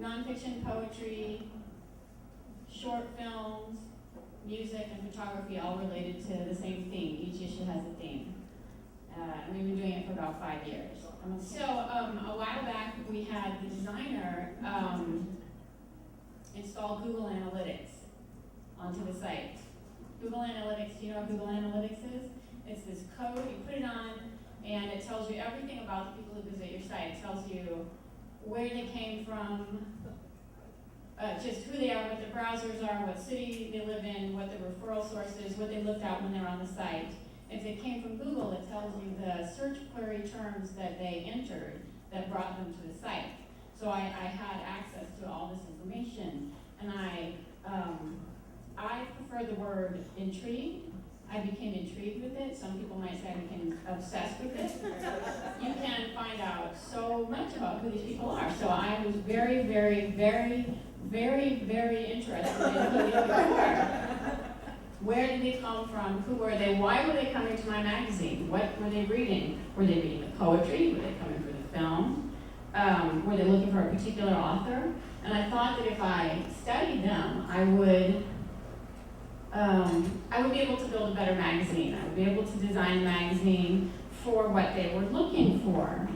nonfiction, poetry, short films, music, and photography, all related to the same theme. Each issue has a theme. And we've been doing it for about 5 years. So a while back, we had the designer install Google Analytics onto the site. Google Analytics, do you know what Google Analytics is? It's this code, you put it on, and it tells you everything about the people who visit your site. It tells you where they came from, just who they are, what their browsers are, what city they live in, what their referral source is, what they looked at when they were on the site. If it came from Google, it tells you the search query terms that they entered that brought them to the site. So I had access to all this information, and I prefer the word intrigued. I became intrigued with it. Some people might say I became obsessed with it. You can find out so much about who these people are. So I was very, very, very, very, very interested in who these people were. Where did they come from? Who were they? Why were they coming to my magazine? What were they reading? Were they reading the poetry? Were they coming for the film? Were they looking for a particular author? And I thought that if I studied them, I would be able to build a better magazine. I would be able to design a magazine for what they were looking for.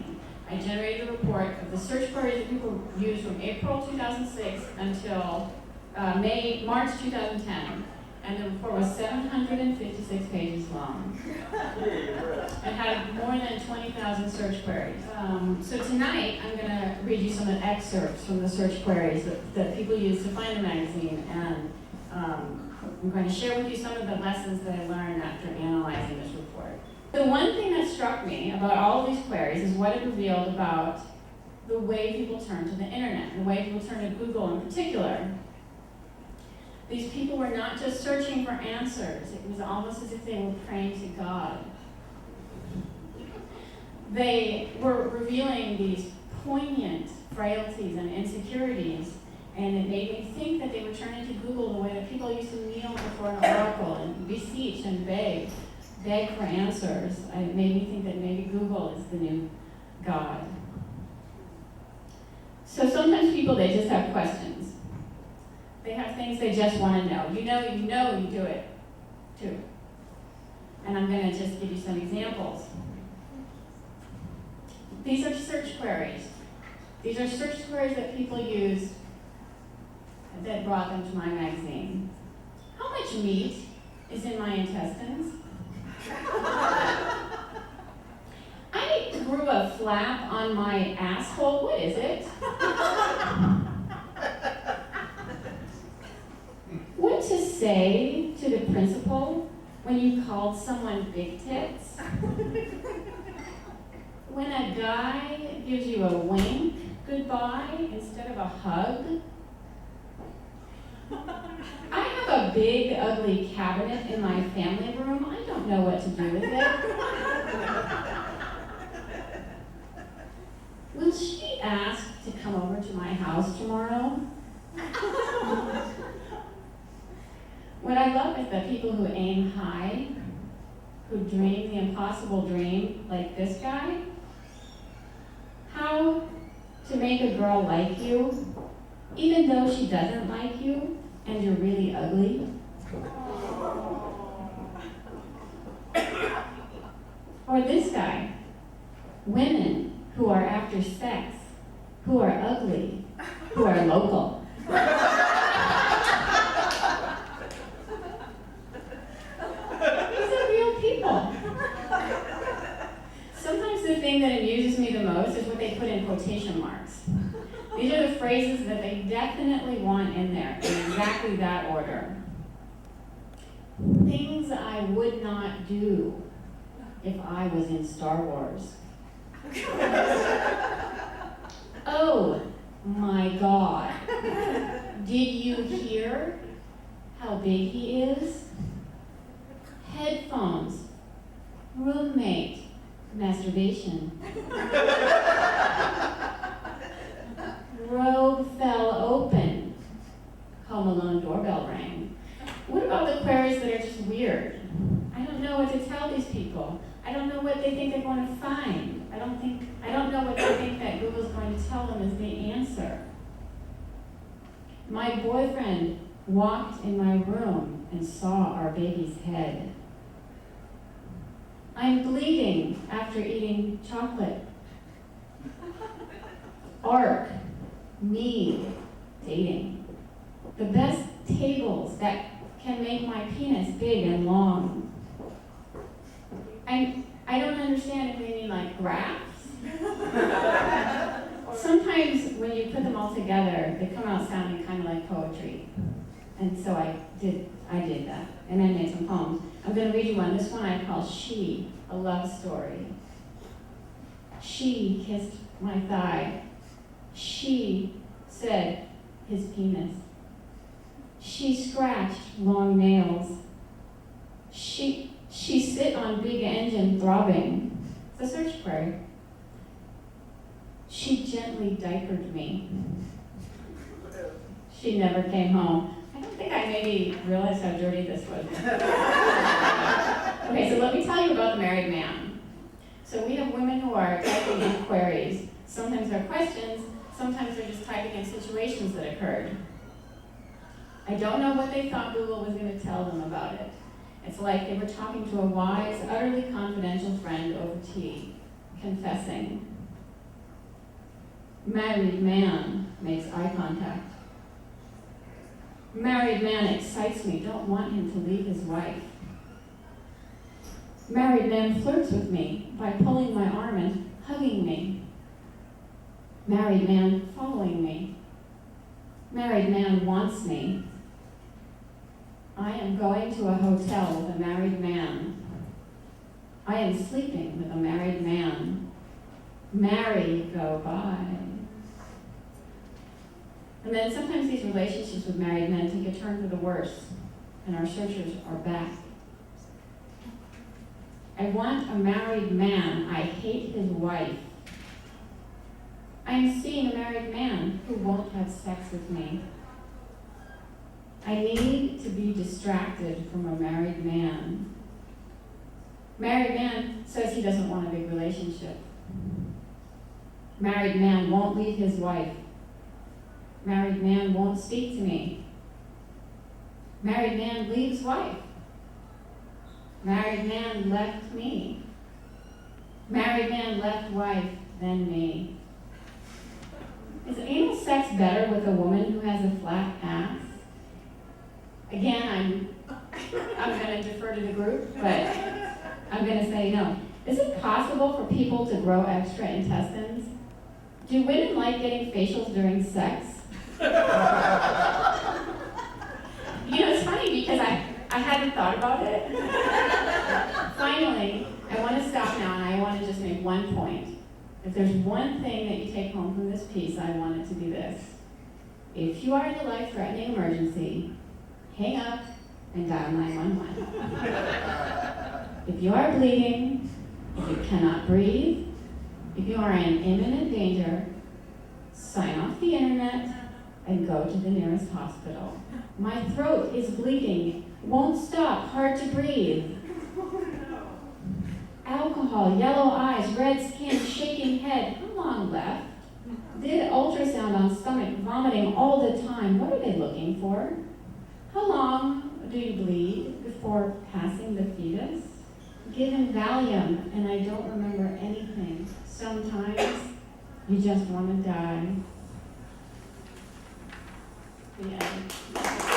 I generated a report of the search queries that people used from April 2006 until March 2010. And the report was 756 pages long. It had more than 20,000 search queries. So tonight, I'm going to read you some excerpts from the search queries that people use to find the magazine, and I'm going to share with you some of the lessons that I learned after analyzing this report. The one thing that struck me about all of these queries is what it revealed about the way people turn to the internet, the way people turn to Google in particular. These people were not just searching for answers. It was almost as if they were praying to God. They were revealing these poignant frailties and insecurities, and it made me think that they were turning to Google the way that people used to kneel before an oracle and beseech and beg for answers. It made me think that maybe Google is the new God. So sometimes people, they just have questions. They have things they just want to know. You do it too. And I'm going to just give you some examples. These are search queries. These are search queries that people used that brought them to my magazine. How much meat is in my intestines? I grew a flap on my asshole. What is it? What to say to the principal when you called someone big tits? When a guy gives you a wink goodbye instead of a hug? I have a big, ugly cabinet in my family room. I don't know what to do with it. Will she ask to come over to my house tomorrow? What I love is that people who aim high, who dream the impossible dream, like this guy, how to make a girl like you, even though she doesn't like you and you're really ugly. Or this guy, women who are after sex, who are ugly, who are local. Sometimes the thing that amuses me the most is what they put in quotation marks. These are the phrases that they definitely want in there, in exactly that order. Things I would not do if I was in Star Wars. Oh my God. Did you hear how big he is? Headphones. Roommate. Masturbation. Robe fell open. Home Alone doorbell rang. What about the queries that are just weird? I don't know what to tell these people. I don't know what they think they're going to find. I don't know what they think that Google's going to tell them is the answer. My boyfriend walked in my room and saw our baby's head. I'm bleeding after eating chocolate. Arc, me, dating. The best tables that can make my penis big and long. I don't understand if they mean like graphs. Sometimes when you put them all together, they come out sounding kind of like poetry. And so I did that, and I made some poems. I'm going to read you one. This one I call She, a love story. She kissed my thigh. She said his penis. She scratched long nails. She sit on big engine throbbing. It's a search query. She gently diapered me. She never came home. I don't think I maybe realized how dirty this was. Okay, so let me tell you about the married man. So we have women who are typing in queries. Sometimes they're questions, sometimes they're just typing in situations that occurred. I don't know what they thought Google was going to tell them about it. It's like they were talking to a wise, utterly confidential friend over tea, confessing. Married man makes eye contact. Married man excites me, don't want him to leave his wife. Married man flirts with me by pulling my arm and hugging me. Married man following me. Married man wants me. I am going to a hotel with a married man. I am sleeping with a married man. Marry, go by. And then sometimes these relationships with married men take a turn for the worse, and our searchers are back. I want a married man. I hate his wife. I am seeing a married man who won't have sex with me. I need to be distracted from a married man. Married man says he doesn't want a big relationship. Married man won't leave his wife. Married man won't speak to me. Married man leaves wife. Married man left me. Married man left wife, then me. Is anal sex better with a woman who has a flat ass? Again, I'm going to defer to the group, but I'm going to say no. Is it possible for people to grow extra intestines? Do women like getting facials during sex? It's funny because I hadn't thought about it. Finally, I want to stop now and I want to just make one point. If there's one thing that you take home from this piece, I want it to be this. If you are in a life-threatening emergency, hang up and dial 911. If you are bleeding, if you cannot breathe, if you are in imminent danger, sign off the internet and go to the nearest hospital. My throat is bleeding, won't stop, hard to breathe. Alcohol, yellow eyes, red skin, shaking head. How long left? Did ultrasound on stomach, vomiting all the time. What are they looking for? How long do you bleed before passing the fetus? Given Valium, and I don't remember anything. Sometimes you just want to die. The end.